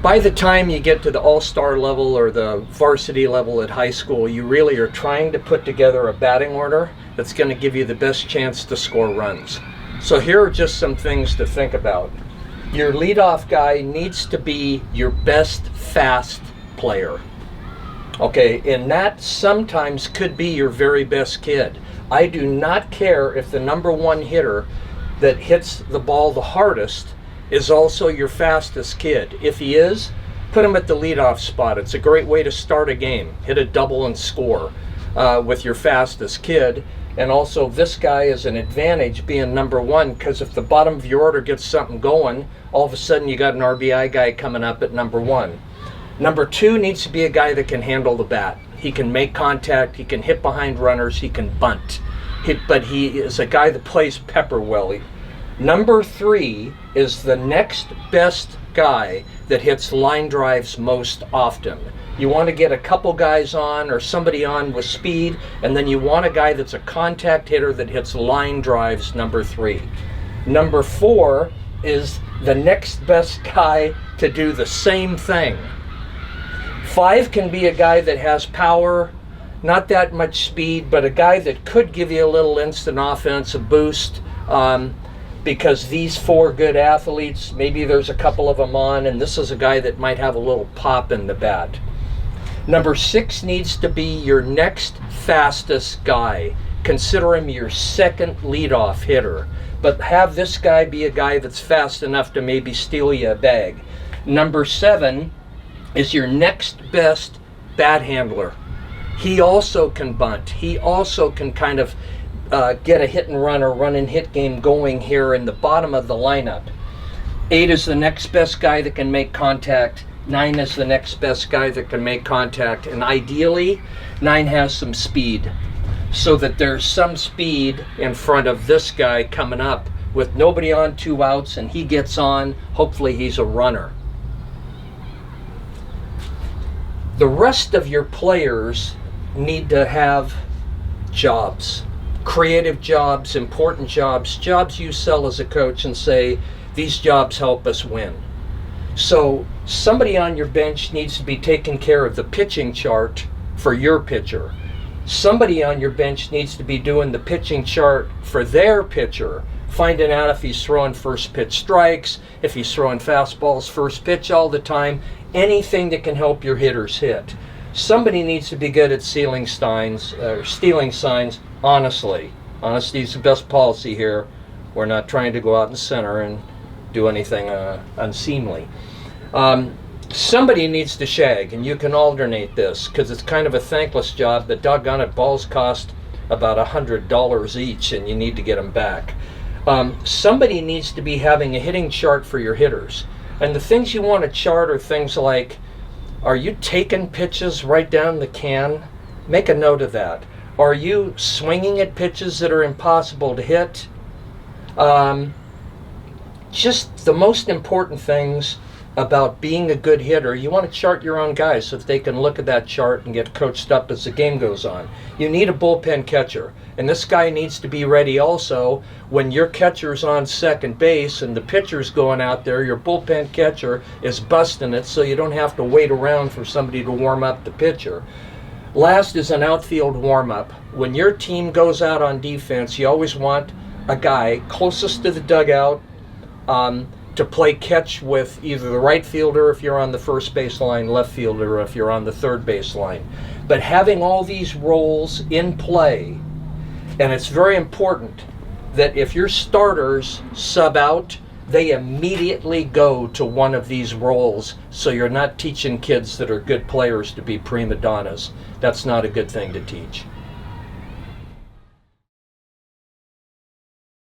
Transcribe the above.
By the time you get to the all-star level or the varsity level at high school, you really are trying to put together a batting order that's going to give you the best chance to score runs. So here are just some things to think about. Your leadoff guy needs to be your best fast player. Okay, and that sometimes could be your very best kid. I do not care if the number one hitter that hits the ball the hardest is also your fastest kid. If he is, put him at the leadoff spot. It's a great way to start a game. Hit a double and score with your fastest kid. And also this guy is an advantage being number one, because if the bottom of your order gets something going, all of a sudden you got an RBI guy coming up at number one. Number two needs to be a guy that can handle the bat. He can make contact, he can hit behind runners, he can bunt. But he is a guy that plays pepper well. Number three is the next best guy that hits line drives most often. You want to get a couple guys on or somebody on with speed, and then you want a guy that's a contact hitter that hits line drives, number three. Number four is the next best guy to do the same thing. Five can be a guy that has power, not that much speed, but a guy that could give you a little instant offense, a boost. Because these four good athletes, maybe there's a couple of them on, and this is a guy that might have a little pop in the bat. Number six needs to be your next fastest guy. Consider him your second leadoff hitter, but have this guy be a guy that's fast enough to maybe steal you a bag. Number seven is your next best bat handler. He also can bunt. He also can kind of get a hit and run or run and hit game going here in the bottom of the lineup. 8 is the next best guy that can make contact. 9 is the next best guy that can make contact. And ideally, 9 has some speed, so that there's some speed in front of this guy coming up with nobody on, 2 outs, and he gets on. Hopefully he's a runner. The rest of your players need to have jobs. Creative jobs, important jobs, jobs you sell as a coach and say, these jobs help us win. So somebody on your bench needs to be taking care of the pitching chart for your pitcher. Somebody on your bench needs to be doing the pitching chart for their pitcher, finding out if he's throwing first pitch strikes, if he's throwing fastballs first pitch all the time, anything that can help your hitters hit. Somebody needs to be good at stealing signs. Honestly, honesty is the best policy here. We're not trying to go out in the center and do anything unseemly. Somebody needs to shag, and you can alternate this because it's kind of a thankless job, but doggone it, balls cost about $100 each, and you need to get them back. Somebody needs to be having a hitting chart for your hitters. And the things you want to chart are things like, are you taking pitches right down the can? Make a note of that. Are you swinging at pitches that are impossible to hit? Just the most important things about being a good hitter, you want to chart your own guys so that they can look at that chart and get coached up as the game goes on. You need a bullpen catcher, and this guy needs to be ready also when your catcher's on second base and the pitcher's going out there, your bullpen catcher is busting it so you don't have to wait around for somebody to warm up the pitcher. Last is an outfield warm-up. When your team goes out on defense, you always want a guy closest to the dugout to play catch with either the right fielder if you're on the first base line, left fielder if you're on the third base line. But having all these roles in play, and it's very important that if your starters sub out, they immediately go to one of these roles, so you're not teaching kids that are good players to be prima donnas. That's not a good thing to teach.